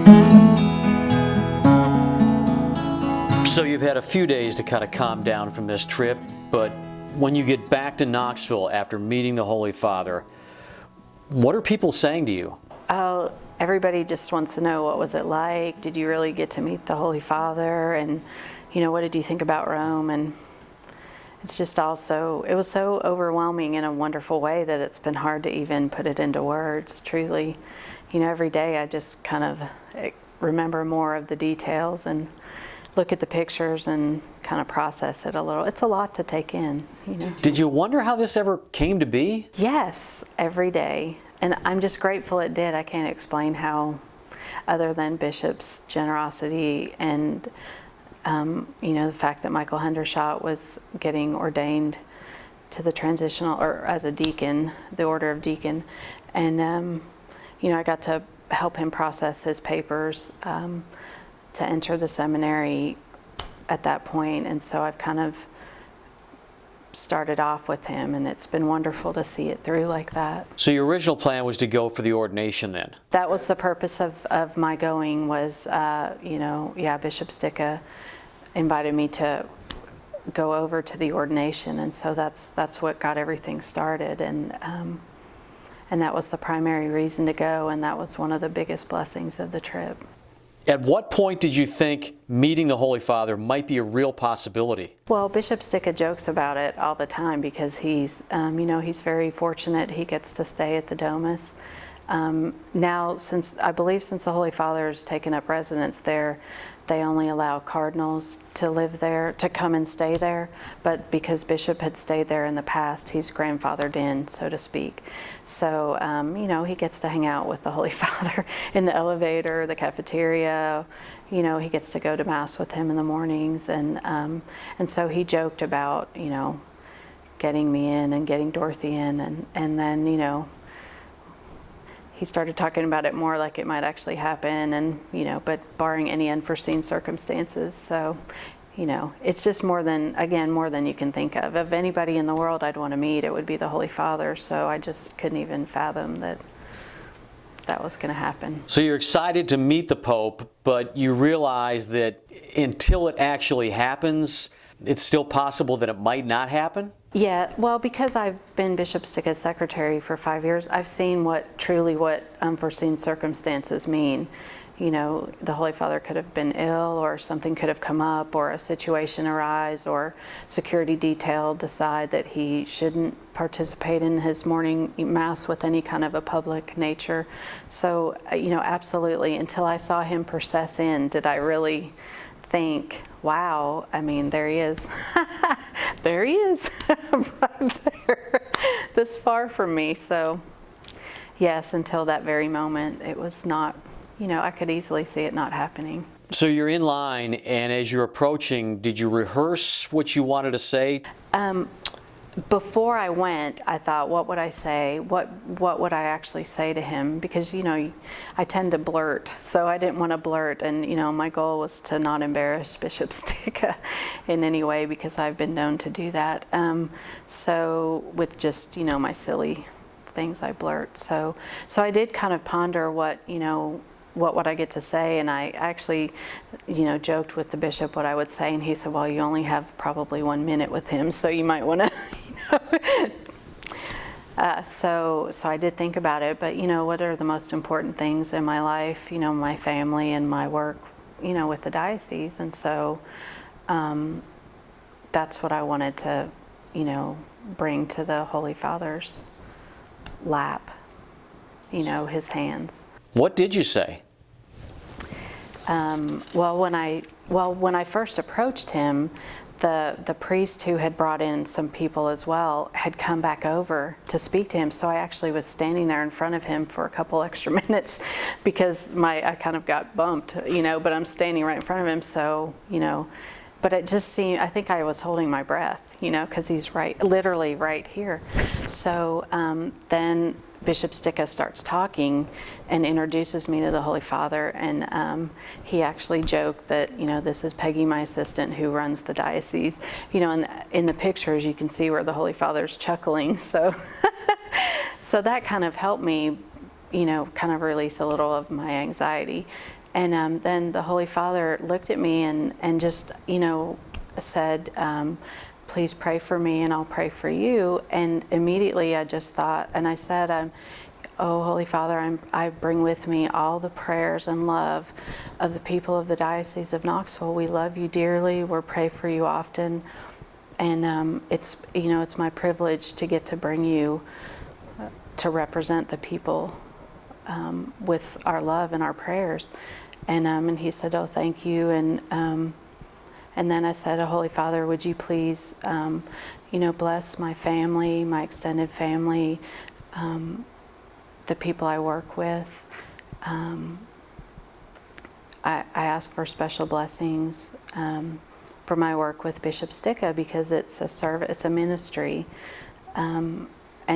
So you've had a few days to kind of calm down from this trip, but when you get back to Knoxville after meeting the Holy Father, what are people saying to you? Oh, everybody just wants to know, what was it like? Did you really get to meet the Holy Father? And, you know, what did you think about Rome? And it's just also, it was so overwhelming in a wonderful way that it's been hard to even put it into words, truly. You know, every day I just kind of remember more of the details and look at the pictures and kind of process it a little. It's a lot to take in, you know. Did you wonder how this ever came to be? Yes, every day. And I'm just grateful it did. I can't explain how, other than Bishop's generosity and, you know, the fact that Michael Hendershot was getting ordained to the transitional, or as a deacon, the order of deacon. And, you know, I got to help him process his papers to enter the seminary at that point, and so I've kind of started off with him, and it's been wonderful to see it through like that. So your original plan was to go for the ordination then? That was the purpose of my going, was, you know, yeah, Bishop Sticca invited me to go over to the ordination, and so that's what got everything started, and that was the primary reason to go, and that was one of the biggest blessings of the trip. At what point did you think meeting the Holy Father might be a real possibility? Well, Bishop Sticca jokes about it all the time because he's, you know, he's very fortunate he gets to stay at the Domus. Now, I believe since the Holy Father has taken up residence there, they only allow cardinals to live there, to come and stay there. But because Bishop had stayed there in the past, he's grandfathered in, so to speak. So, you know, he gets to hang out with the Holy Father in the elevator, the cafeteria. You know, he gets to go to Mass with him in the mornings. And so he joked about, you know, getting me in and getting Dorothy in. And then, you know, he started talking about it more like it might actually happen, and, you know, but barring any unforeseen circumstances. So, you know, it's just more than you can think of. Of anybody in the world I'd want to meet, it would be the Holy Father. So I just couldn't even fathom that was going to happen. So you're excited to meet the Pope, but you realize that until it actually happens, it's still possible that it might not happen? Yeah, well, because I've been Bishop Sticca's secretary for 5 years, I've seen what unforeseen circumstances mean. You know, the Holy Father could have been ill, or something could have come up, or a situation arise, or security detail decide that he shouldn't participate in his morning Mass with any kind of a public nature. So, you know, absolutely, until I saw him process in, did I really think, wow, I mean, there he is. There he is, right there, this far from me. So, yes, until that very moment, it was not, you know, I could easily see it not happening. So you're in line, and as you're approaching, did you rehearse what you wanted to say? Before I went, I thought, what would I say? What would I actually say to him? Because, you know, I tend to blurt, so I didn't want to blurt. And, you know, my goal was to not embarrass Bishop Sticca in any way, because I've been known to do that. So with just, you know, my silly things I blurt. So I did kind of ponder what, you know, what would I get to say, and I actually, you know, joked with the bishop what I would say, and he said, well, you only have probably 1 minute with him, so you might want to, you know. So I did think about it, but, you know, what are the most important things in my life? You know, my family and my work, you know, with the diocese, and so that's what I wanted to, you know, bring to the Holy Father's lap, you know, his hands. What did you say? Well, when I first approached him, the priest who had brought in some people as well had come back over to speak to him. So I actually was standing there in front of him for a couple extra minutes because I kind of got bumped, you know, but I'm standing right in front of him. So, you know, but it just seemed, I think I was holding my breath, you know, because he's literally right here. So then Bishop Sticca starts talking and introduces me to the Holy Father, and he actually joked that, you know, this is Peggy, my assistant, who runs the diocese. You know, and in the pictures you can see where the Holy Father's chuckling, so so that kind of helped me, you know, kind of release a little of my anxiety. And then the Holy Father looked at me and just, said, please pray for me and I'll pray for you. And immediately I just thought, and I said, oh, Holy Father, I bring with me all the prayers and love of the people of the Diocese of Knoxville. We love you dearly. We'll pray for you often. And it's my privilege to get to bring you to represent the people with our love and our prayers. And he said, oh, thank you. And then I said, oh, Holy Father, would you please, bless my family, my extended family, the people I work with. I ask for special blessings for my work with Bishop Sticka, because it's a service, it's a ministry, and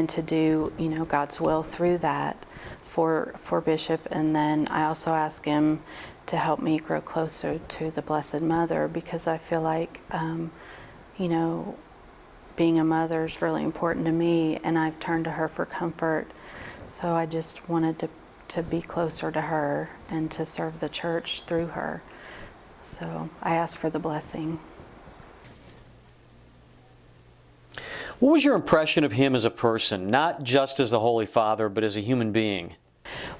to do God's will through that for Bishop. And then I also ask him to help me grow closer to the Blessed Mother, because I feel like being a mother is really important to me, and I've turned to her for comfort. So I just wanted to be closer to her and to serve the church through her. So I asked for the blessing. What was your impression of him as a person, not just as the Holy Father, but as a human being?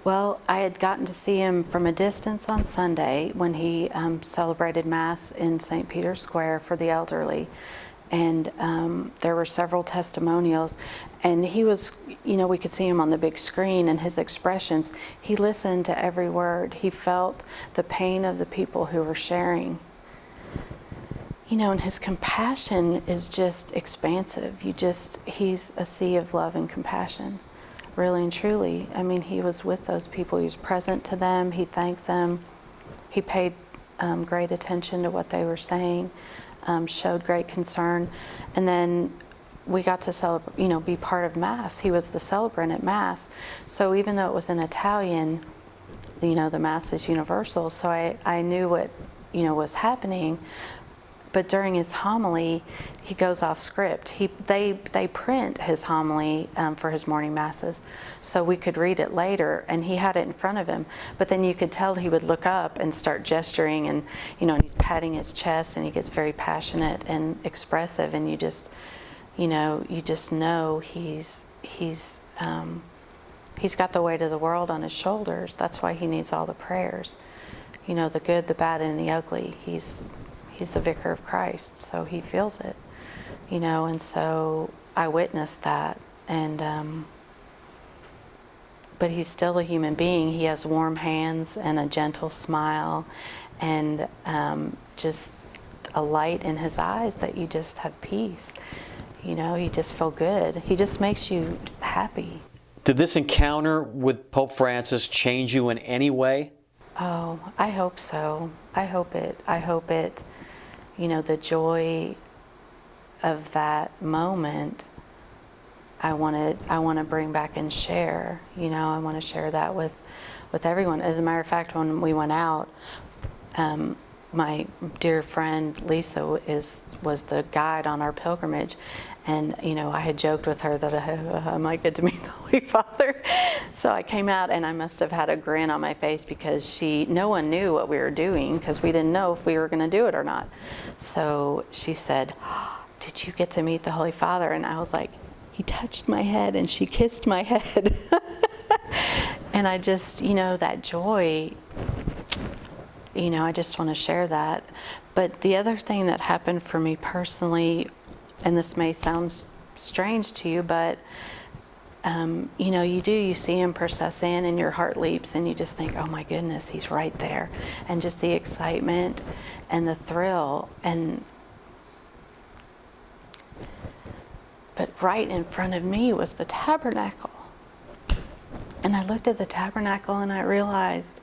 Well, I had gotten to see him from a distance on Sunday when he celebrated Mass in St. Peter's Square for the elderly. And there were several testimonials, and he was, we could see him on the big screen, and his expressions, he listened to every word. He felt the pain of the people who were sharing. And his compassion is just expansive. He's a sea of love and compassion, really and truly. I mean, he was with those people. He was present to them. He thanked them. He paid great attention to what they were saying. Showed great concern. And then we got to celebrate, be part of Mass. He was the celebrant at Mass. So even though it was in Italian, the Mass is universal. So I knew what, was happening. But during his homily, he goes off script. They print his homily for his morning masses, so we could read it later, and he had it in front of him. But then you could tell he would look up and start gesturing, and and he's patting his chest, and he gets very passionate and expressive, and you just know he's got the weight of the world on his shoulders. That's why he needs all the prayers. The good, the bad, and the ugly. He's the vicar of Christ, so he feels it, and so I witnessed that. And but he's still a human being. He has warm hands and a gentle smile, and just a light in his eyes that you just have peace. You just feel good. He just makes you happy. Did this encounter with Pope Francis change you in any way? Oh, I hope so. I hope it. The joy of that moment, I want to bring back and share. I want to share that with everyone. As a matter of fact, when we went out, my dear friend Lisa was the guide on our pilgrimage, and I had joked with her that I might get to meet the Holy Father. So I came out, and I must have had a grin on my face, because no one knew what we were doing, because we didn't know if we were going to do it or not. So she said, "Did you get to meet the Holy Father?" And I was like, "He touched my head," and she kissed my head. And I just, that joy, I just want to share that. But the other thing that happened for me personally, and this may sound strange to you, but you see him process in, and your heart leaps, and you just think, oh my goodness, he's right there. And just the excitement and the thrill. But right in front of me was the tabernacle. And I looked at the tabernacle, and I realized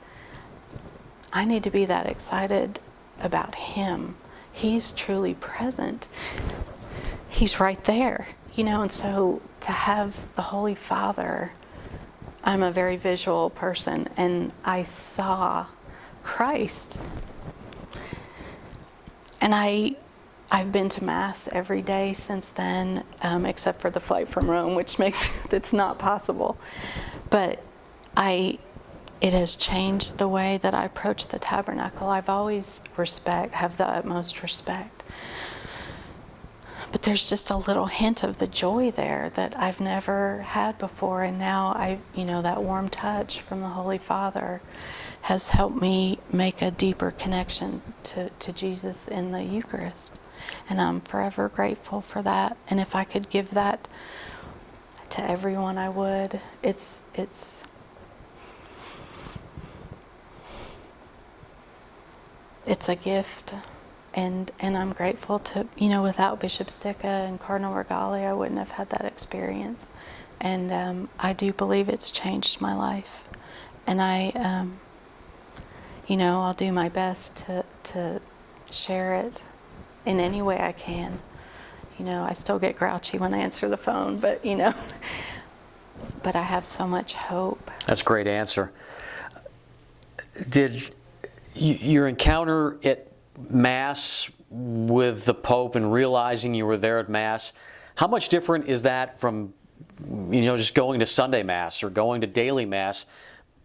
I need to be that excited about him. He's truly present. He's right there, and so to have the Holy Father, I'm a very visual person, and I saw Christ. And I've been to Mass every day since then, except for the flight from Rome, which makes it's not possible. But I it has changed the way that I approach the tabernacle. I've always have the utmost respect. But there's just a little hint of the joy there that I've never had before. And now that warm touch from the Holy Father has helped me make a deeper connection to Jesus in the Eucharist. And I'm forever grateful for that. And if I could give that to everyone, I would. It's a gift, and I'm grateful to, without Bishop Sticca and Cardinal Regali, I wouldn't have had that experience. And I do believe it's changed my life. And I'll do my best to share it in any way I can. I still get grouchy when I answer the phone, but but I have so much hope. That's a great answer. Did your encounter at Mass with the Pope and realizing you were there at Mass, how much different is that from, just going to Sunday Mass or going to daily Mass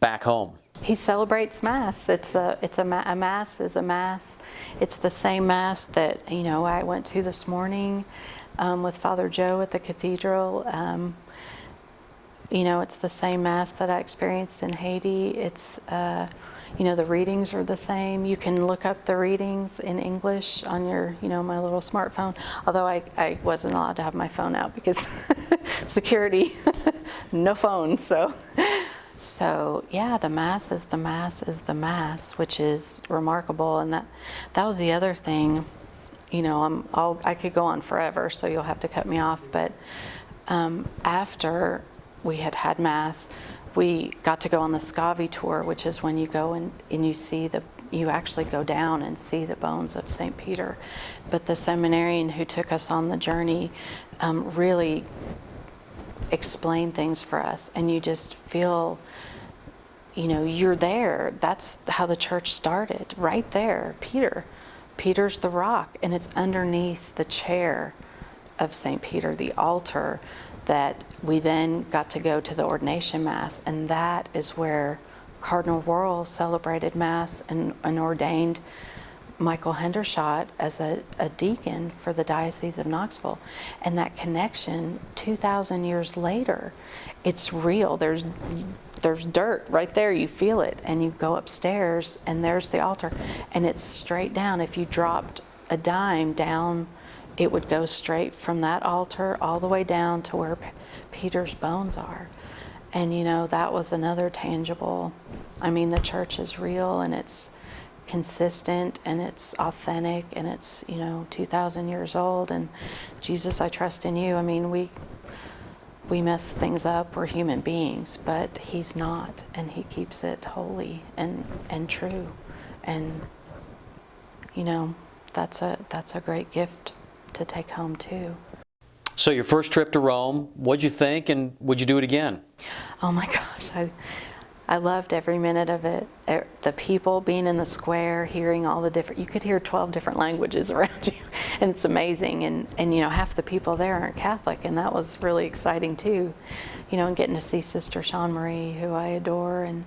back home? He celebrates Mass. A Mass is a Mass. It's the same Mass that I went to this morning with Father Joe at the cathedral. It's the same Mass that I experienced in Haiti. It's the readings are the same. You can look up the readings in English on your, my little smartphone. Although I wasn't allowed to have my phone out because security, no phone. So yeah, the Mass is the Mass is the Mass, which is remarkable. And that was the other thing. I could go on forever, so you'll have to cut me off. But after we had Mass, we got to go on the Scavi tour, which is when you go and you actually go down and see the bones of St. Peter. But the seminarian who took us on the journey really explained things for us, and you just feel, you're there. That's how the church started, right there. Peter's the rock, and it's underneath the chair of St. Peter, the altar, that we then got to go to the ordination Mass, and that is where Cardinal Wuerl celebrated Mass and ordained Michael Hendershot as a deacon for the Diocese of Knoxville. And that connection, 2,000 years later, it's real. There's dirt right there. You feel it, and you go upstairs, and there's the altar, and it's straight down. If you dropped a dime down, it would go straight from that altar all the way down to where Peter's bones are. And that was another tangible. The church is real, and it's consistent, and it's authentic, and it's 2,000 years old. And Jesus, I trust in you. We mess things up. We're human beings, but He's not, and He keeps it holy and true. And that's a great gift to take home too. So your first trip to Rome, what'd you think, and would you do it again? Oh my gosh, I loved every minute of it. The people being in the square, hearing all the different, you could hear 12 different languages around you, and it's amazing. And half the people there aren't Catholic, and that was really exciting too. And getting to see Sister Jean Marie, who I adore, and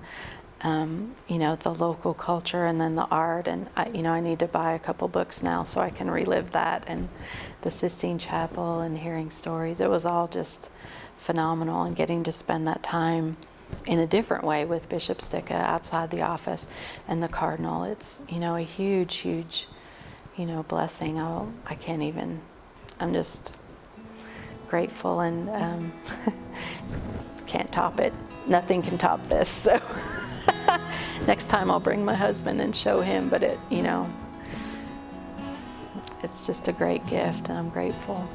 the local culture, and then the art. And I need to buy a couple books now so I can relive that, and the Sistine Chapel, and hearing stories. It was all just phenomenal, and getting to spend that time in a different way with Bishop Sticca outside the office and the Cardinal. It's, a huge, blessing. I can't even, I'm just grateful, and can't top it. Nothing can top this, so. Next time I'll bring my husband and show him, but it's just a great gift, and I'm grateful.